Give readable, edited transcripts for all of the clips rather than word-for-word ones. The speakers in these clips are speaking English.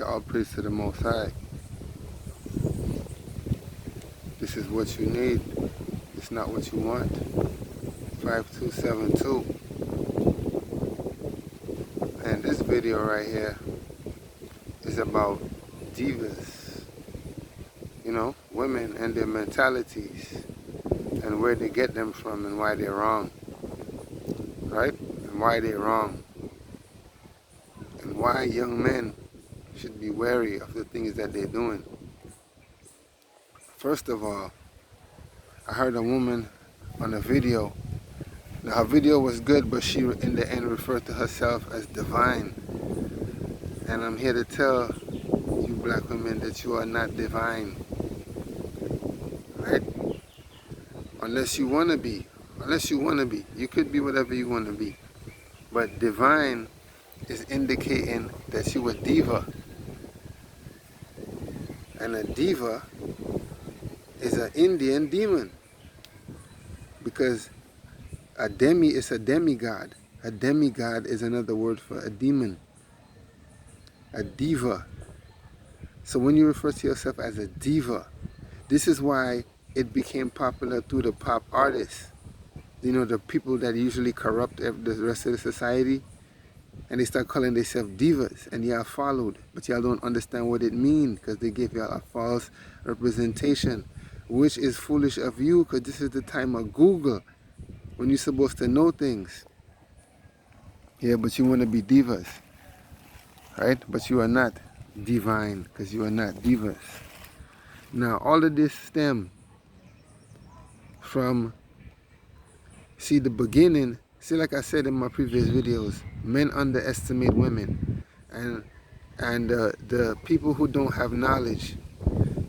All praise to the Most High. This is what you need. It's not what you want. 5272. And this video right here is about divas. You know, women and their mentalities and where they get them from and why they're wrong. Right? And why they're wrong. And why young men should be wary of the things that they're doing. First of all, I heard a woman on a video. Now, her video was good, but she in the end referred to herself as divine. And I'm here to tell you black women that you are not divine. Right? Unless you want to be. Unless you want to be. You could be whatever you want to be. But divine is indicating that you a diva. And a diva is an Indian demon. Because a demi is a demigod. A demigod is another word for a demon. A diva. So when you refer to yourself as a diva, this is why it became popular through the pop artists. You know, the people that usually corrupt the rest of the society, and they start calling themselves divas, and y'all followed, but y'all don't understand what it means because they give y'all a false representation, which is foolish of you because this is the time of Google when you're supposed to know things. Yeah, but you want to be divas, right? But you are not divine because you are not divas. Now, all of this stem from, see, the beginning. See, like I said in my previous videos, men underestimate women, and the people who don't have knowledge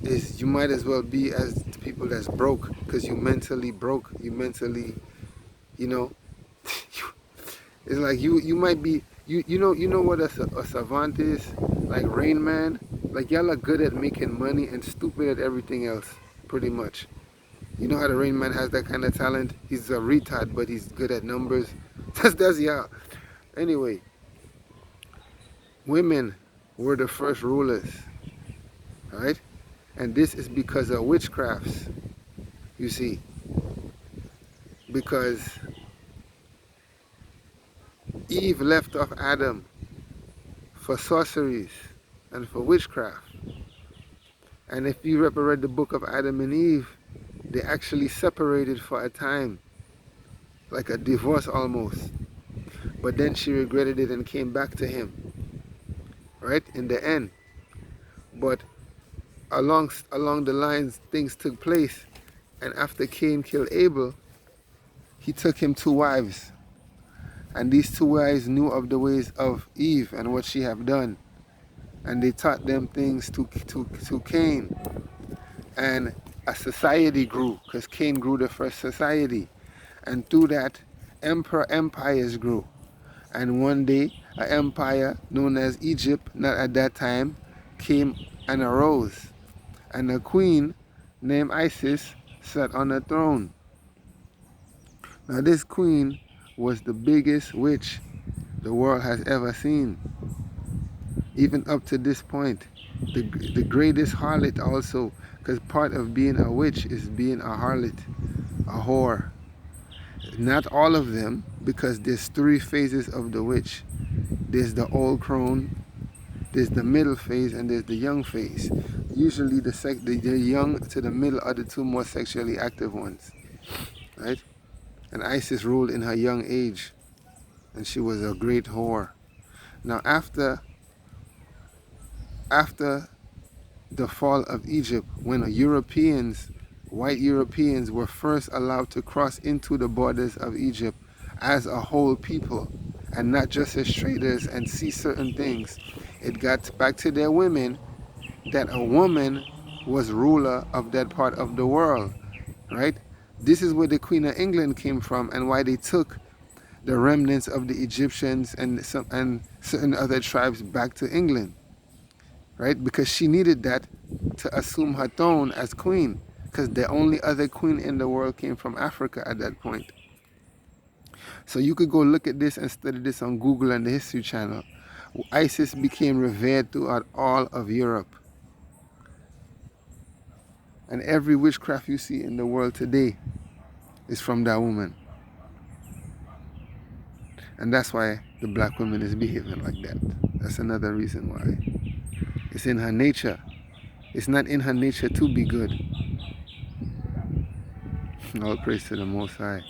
is, you might as well be as the people that's broke, because you mentally broke. You mentally, you know, it's like you might be, you know what a savant is, like Rain Man. Like, y'all are good at making money and stupid at everything else, pretty much. You know how the Rain Man has that kind of talent? He's a retard, but he's good at numbers. That's y'all. Anyway, women were the first rulers, right? And this is because of witchcrafts, you see. Because Eve left off Adam for sorceries and for witchcraft. And if you ever read the book of Adam and Eve, they actually separated for a time, like a divorce almost. But then she regretted it and came back to him, right, in the end. But along the lines, things took place, and after Cain killed Abel, he took him 2 wives. And these 2 wives knew of the ways of Eve and what she had done. And they taught them things to Cain. And a society grew, because Cain grew the first society. And through that, empires grew. And one day, an empire known as Egypt, not at that time, came and arose. And a queen named Isis sat on a throne. Now this queen was the biggest witch the world has ever seen. Even up to this point. The greatest harlot also, because part of being a witch is being a harlot, a whore. Not all of them, because there's 3 phases of the witch. There's the old crone, there's the middle phase, and there's the young phase. Usually the young to the middle are the 2 more sexually active ones, right? And Isis ruled in her young age, and she was a great whore. Now after the fall of Egypt, when white Europeans were first allowed to cross into the borders of Egypt as a whole people, and not just as traders and see certain things, it got back to their women that a woman was ruler of that part of the world, right? This is where the Queen of England came from, and why they took the remnants of the Egyptians and certain other tribes back to England, right? Because she needed that to assume her throne as queen, because the only other queen in the world came from Africa at that point. So you could go look at this and study this on Google and the History Channel. ISIS became revered throughout all of Europe. And every witchcraft you see in the world today is from that woman. And that's why the black woman is behaving like that. That's another reason why. It's in her nature. It's not in her nature to be good. All praise to the Most High.